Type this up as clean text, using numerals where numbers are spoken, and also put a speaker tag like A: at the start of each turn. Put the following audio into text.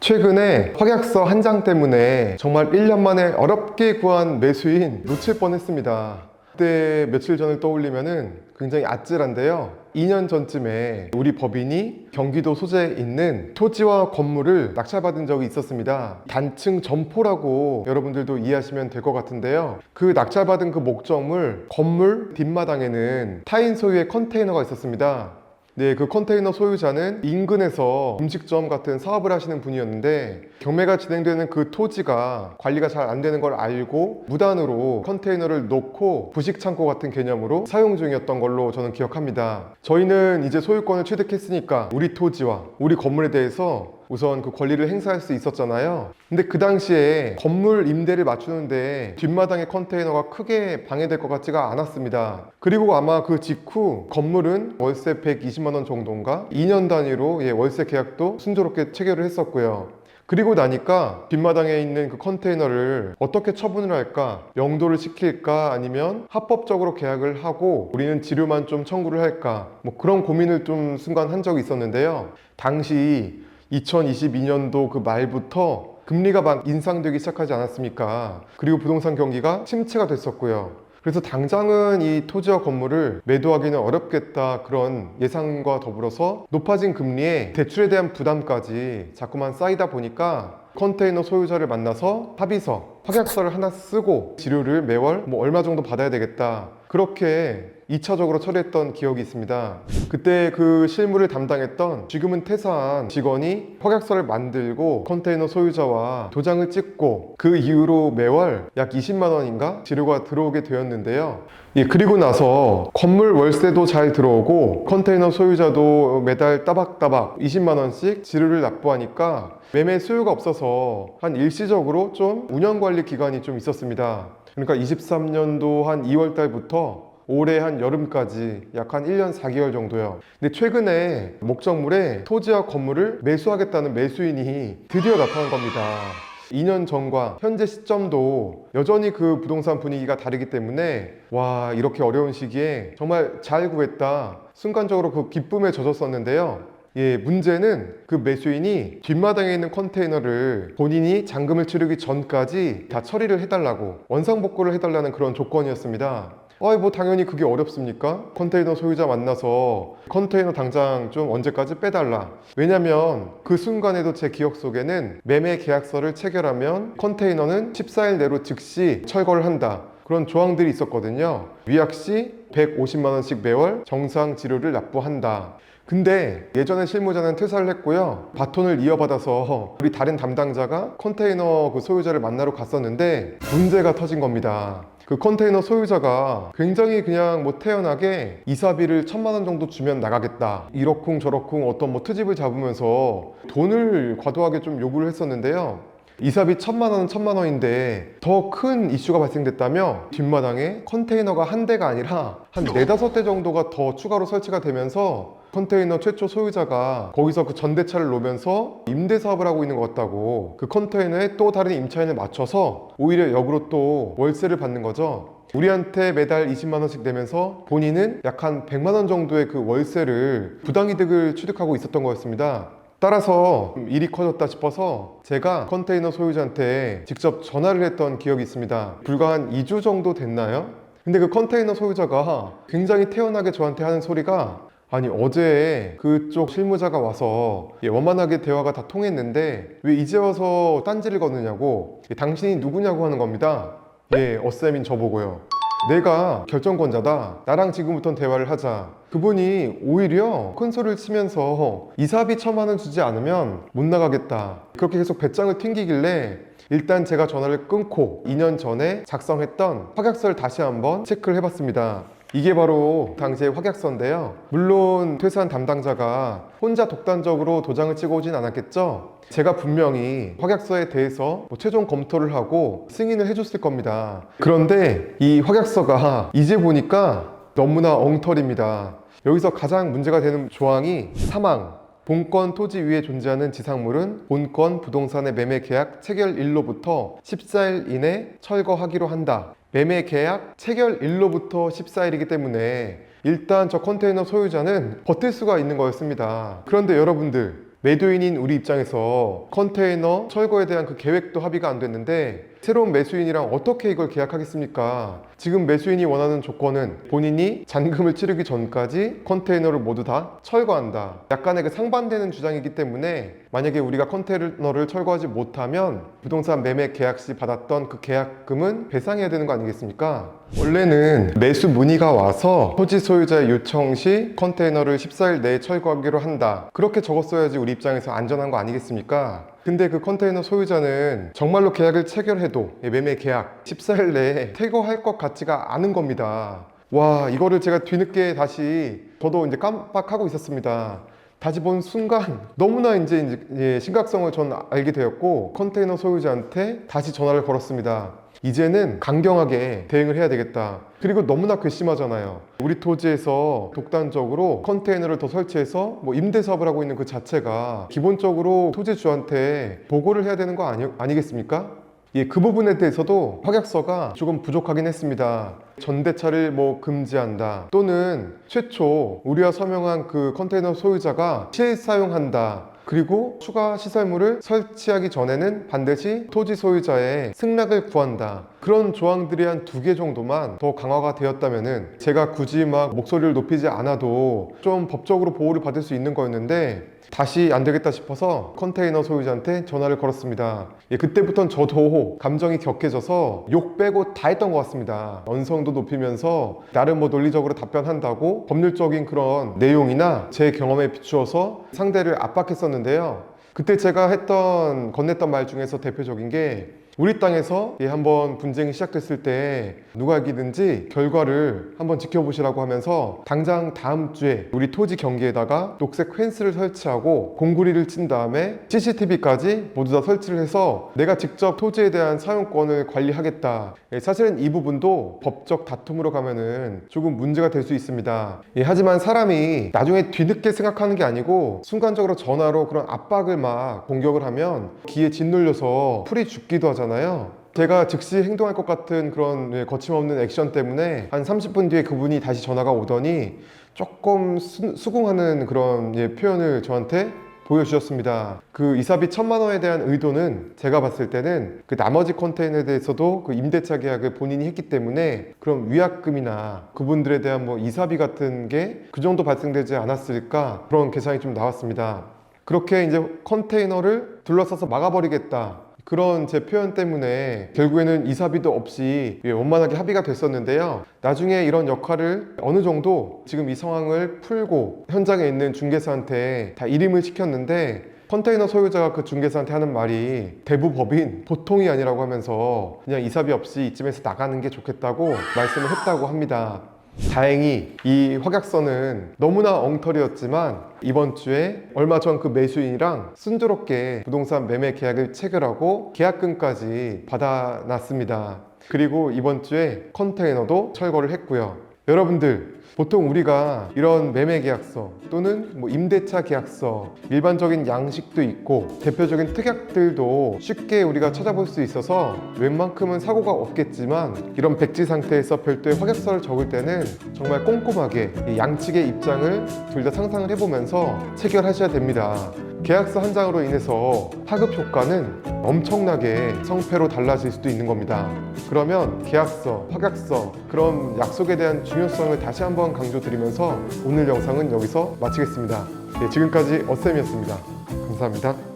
A: 최근에 확약서 한 장 때문에 정말 1년 만에 어렵게 구한 매수인 놓칠 뻔했습니다. 그때 며칠 전을 떠올리면은 굉장히 아찔한데요. 2년 전쯤에 우리 법인이 경기도 소재에 있는 토지와 건물을 낙찰받은 적이 있었습니다. 단층 점포라고 여러분들도 이해하시면 될 것 같은데요. 그 낙찰받은 그 목적물 건물 뒷마당에는 타인 소유의 컨테이너가 있었습니다. 네, 그 컨테이너 소유자는 인근에서 음식점 같은 사업을 하시는 분이었는데 경매가 진행되는 그 토지가 관리가 잘 안 되는 걸 알고 무단으로 컨테이너를 놓고 부식창고 같은 개념으로 사용 중이었던 걸로 저는 기억합니다. 저희는 이제 소유권을 취득했으니까 우리 토지와 우리 건물에 대해서 우선 그 권리를 행사할 수 있었잖아요. 근데 그 당시에 건물 임대를 맞추는데 뒷마당의 컨테이너가 크게 방해될 것 같지가 않았습니다. 그리고 아마 그 직후 건물은 월세 120만 원 정도인가 2년 단위로 월세 계약도 순조롭게 체결을 했었고요. 그리고 나니까 뒷마당에 있는 그 컨테이너를 어떻게 처분을 할까? 영도를 시킬까? 아니면 합법적으로 계약을 하고 우리는 지료만 좀 청구를 할까? 뭐 그런 고민을 좀 순간 한 적이 있었는데요. 당시 2022년도 그 말부터 금리가 막 인상되기 시작하지 않았습니까? 그리고 부동산 경기가 침체가 됐었고요. 그래서 당장은 이 토지와 건물을 매도하기는 어렵겠다, 그런 예상과 더불어서 높아진 금리에 대출에 대한 부담까지 자꾸만 쌓이다 보니까 컨테이너 소유자를 만나서 합의서, 확약서를 하나 쓰고 지료를 매월 얼마 정도 받아야 되겠다, 그렇게 2차적으로 처리했던 기억이 있습니다. 그때 그 실무를 담당했던 지금은 퇴사한 직원이 확약서를 만들고 컨테이너 소유자와 도장을 찍고 그 이후로 매월 약 20만 원인가 지료가 들어오게 되었는데요. 그리고 나서 건물 월세도 잘 들어오고 컨테이너 소유자도 매달 따박따박 20만 원씩 지료를 납부하니까 매매 수요가 없어서 한 일시적으로 좀 운영관리 기간이 좀 있었습니다. 그러니까 23년도 한 2월 달부터 올해 한 여름까지 약 한 1년 4개월 정도요. 근데 최근에 목적물에 토지와 건물을 매수하겠다는 매수인이 드디어 나타난 겁니다. 2년 전과 현재 시점도 여전히 그 부동산 분위기가 다르기 때문에 와, 이렇게 어려운 시기에 정말 잘 구했다, 순간적으로 그 기쁨에 젖었었는데요. 문제는 그 매수인이 뒷마당에 있는 컨테이너를 본인이 잔금을 치르기 전까지 다 처리를 해달라고, 원상복구를 해달라는 그런 조건이었습니다. 당연히 그게 어렵습니까? 컨테이너 소유자 만나서 컨테이너 당장 좀 언제까지 빼달라. 왜냐면 그 순간에도 제 기억 속에는 매매 계약서를 체결하면 컨테이너는 14일 내로 즉시 철거를 한다, 그런 조항들이 있었거든요. 위약 시 150만 원씩 매월 정상 지료를 납부한다. 근데 예전에 실무자는 퇴사를 했고요. 바톤을 이어받아서 우리 다른 담당자가 컨테이너 그 소유자를 만나러 갔었는데 문제가 터진 겁니다. 그 컨테이너 소유자가 굉장히 그냥 태연하게 이사비를 1,000만 원 정도 주면 나가겠다, 이러쿵저러쿵 어떤 트집을 잡으면서 돈을 과도하게 좀 요구를 했었는데요. 이사비 1,000만 원은 1,000만 원인데 더 큰 이슈가 발생됐다며 뒷마당에 컨테이너가 한 대가 아니라 한 4, 5대 정도가 더 추가로 설치가 되면서 컨테이너 최초 소유자가 거기서 그 전대차를 놓으면서 임대 사업을 하고 있는 것 같다고 그 컨테이너에 또 다른 임차인을 맞춰서 오히려 역으로 또 월세를 받는 거죠. 우리한테 매달 20만 원씩 내면서 본인은 약 한 100만 원 정도의 그 월세를 부당이득을 취득하고 있었던 거였습니다. 따라서 일이 커졌다 싶어서 제가 컨테이너 소유자한테 직접 전화를 했던 기억이 있습니다. 불과 한 2주 정도 됐나요? 근데 그 컨테이너 소유자가 굉장히 태연하게 저한테 하는 소리가, 아니 어제 그쪽 실무자가 와서 원만하게 대화가 다 통했는데 왜 이제 와서 딴지를 거느냐고, 당신이 누구냐고 하는 겁니다. 어쌤인 저보고요. 내가 결정권자다, 나랑 지금부터 대화를 하자. 그분이 오히려 큰 소리를 치면서 이사비 1,000만 원 주지 않으면 못 나가겠다, 그렇게 계속 배짱을 튕기길래 일단 제가 전화를 끊고 2년 전에 작성했던 확약서를 다시 한번 체크를 해봤습니다. 이게 바로 당시의 확약서인데요. 물론 퇴사한 담당자가 혼자 독단적으로 도장을 찍어 오진 않았겠죠. 제가 분명히 확약서에 대해서 최종 검토를 하고 승인을 해줬을 겁니다. 그런데 이 확약서가 이제 보니까 너무나 엉터리입니다. 여기서 가장 문제가 되는 조항이 사망, 본건 토지 위에 존재하는 지상물은 본건 부동산의 매매 계약 체결일로부터 14일 이내 철거하기로 한다. 매매 계약 체결일로부터 14일이기 때문에 일단 저 컨테이너 소유자는 버틸 수가 있는 거였습니다. 그런데 여러분들, 매도인인 우리 입장에서 컨테이너 철거에 대한 그 계획도 합의가 안 됐는데 새로운 매수인이랑 어떻게 이걸 계약하겠습니까? 지금 매수인이 원하는 조건은 본인이 잔금을 치르기 전까지 컨테이너를 모두 다 철거한다. 약간의 그 상반되는 주장이기 때문에 만약에 우리가 컨테이너를 철거하지 못하면 부동산 매매 계약 시 받았던 그 계약금은 배상해야 되는 거 아니겠습니까? 원래는 매수 문의가 와서 토지 소유자의 요청 시 컨테이너를 14일 내에 철거하기로 한다. 그렇게 적었어야지 우리 입장에서 안전한 거 아니겠습니까? 근데 그 컨테이너 소유자는 정말로 계약을 체결해도 매매 계약 14일 내에 퇴거할 것 같지가 않은 겁니다. 와, 이거를 제가 뒤늦게 다시 저도 이제 깜빡하고 있었습니다. 다시 본 순간 너무나 이제 심각성을 전 알게 되었고 컨테이너 소유자한테 다시 전화를 걸었습니다. 이제는 강경하게 대응을 해야 되겠다. 그리고 너무나 괘씸하잖아요. 우리 토지에서 독단적으로 컨테이너를 더 설치해서 임대 사업을 하고 있는 그 자체가 기본적으로 토지주한테 보고를 해야 되는 거 아니겠습니까? 예, 그 부분에 대해서도 확약서가 조금 부족하긴 했습니다. 전대차를 금지한다 또는 최초 우리와 서명한 그 컨테이너 소유자가 실사용한다. 그리고 추가 시설물을 설치하기 전에는 반드시 토지 소유자의 승낙을 구한다. 그런 조항들이 한 2개 정도만 더 강화가 되었다면은 제가 굳이 목소리를 높이지 않아도 좀 법적으로 보호를 받을 수 있는 거였는데 다시 안 되겠다 싶어서 컨테이너 소유자한테 전화를 걸었습니다. 예, 그때부터는 저도 감정이 격해져서 욕 빼고 다 했던 것 같습니다. 언성도 높이면서 나름 논리적으로 답변한다고 법률적인 그런 내용이나 제 경험에 비추어서 상대를 압박했었는데요. 그때 제가 건넸던 말 중에서 대표적인 게 우리 땅에서 한번 분쟁이 시작됐을 때 누가 이기든지 결과를 한번 지켜보시라고 하면서 당장 다음 주에 우리 토지 경계에다가 녹색 펜스를 설치하고 공구리를 친 다음에 CCTV까지 모두 다 설치를 해서 내가 직접 토지에 대한 사용권을 관리하겠다. 사실은 이 부분도 법적 다툼으로 가면은 조금 문제가 될 수 있습니다. 하지만 사람이 나중에 뒤늦게 생각하는 게 아니고 순간적으로 전화로 그런 압박을 공격을 하면 기에 짓눌려서 풀이 죽기도 하잖아요. 제가 즉시 행동할 것 같은 그런 거침없는 액션 때문에 한 30분 뒤에 그분이 다시 전화가 오더니 조금 수긍하는 그런 표현을 저한테 보여주셨습니다. 그 이사비 1,000만 원에 대한 의도는 제가 봤을 때는 그 나머지 컨테이너에 대해서도 그 임대차 계약을 본인이 했기 때문에 그런 위약금이나 그분들에 대한 이사비 같은 게 그 정도 발생되지 않았을까 그런 계산이 좀 나왔습니다. 그렇게 이제 컨테이너를 둘러싸서 막아버리겠다. 그런 제 표현 때문에 결국에는 이사비도 없이 원만하게 합의가 됐었는데요. 나중에 이런 역할을 어느 정도 지금 이 상황을 풀고 현장에 있는 중개사한테 다 일임을 시켰는데 컨테이너 소유자가 그 중개사한테 하는 말이 대부법인 보통이 아니라고 하면서 그냥 이사비 없이 이쯤에서 나가는 게 좋겠다고 말씀을 했다고 합니다. 다행히 이 확약서는 너무나 엉터리였지만 이번 주에 얼마 전 그 매수인이랑 순조롭게 부동산 매매 계약을 체결하고 계약금까지 받아놨습니다. 그리고 이번 주에 컨테이너도 철거를 했고요. 여러분들, 보통 우리가 이런 매매 계약서 또는 임대차 계약서 일반적인 양식도 있고 대표적인 특약들도 쉽게 우리가 찾아볼 수 있어서 웬만큼은 사고가 없겠지만 이런 백지 상태에서 별도의 확약서를 적을 때는 정말 꼼꼼하게 이 양측의 입장을 둘 다 상상을 해보면서 체결하셔야 됩니다. 계약서 한 장으로 인해서 파급 효과는 엄청나게 성패로 달라질 수도 있는 겁니다. 그러면 계약서, 확약서, 그런 약속에 대한 중요성을 다시 한번 강조드리면서 오늘 영상은 여기서 마치겠습니다. 지금까지 어쌤이었습니다. 감사합니다.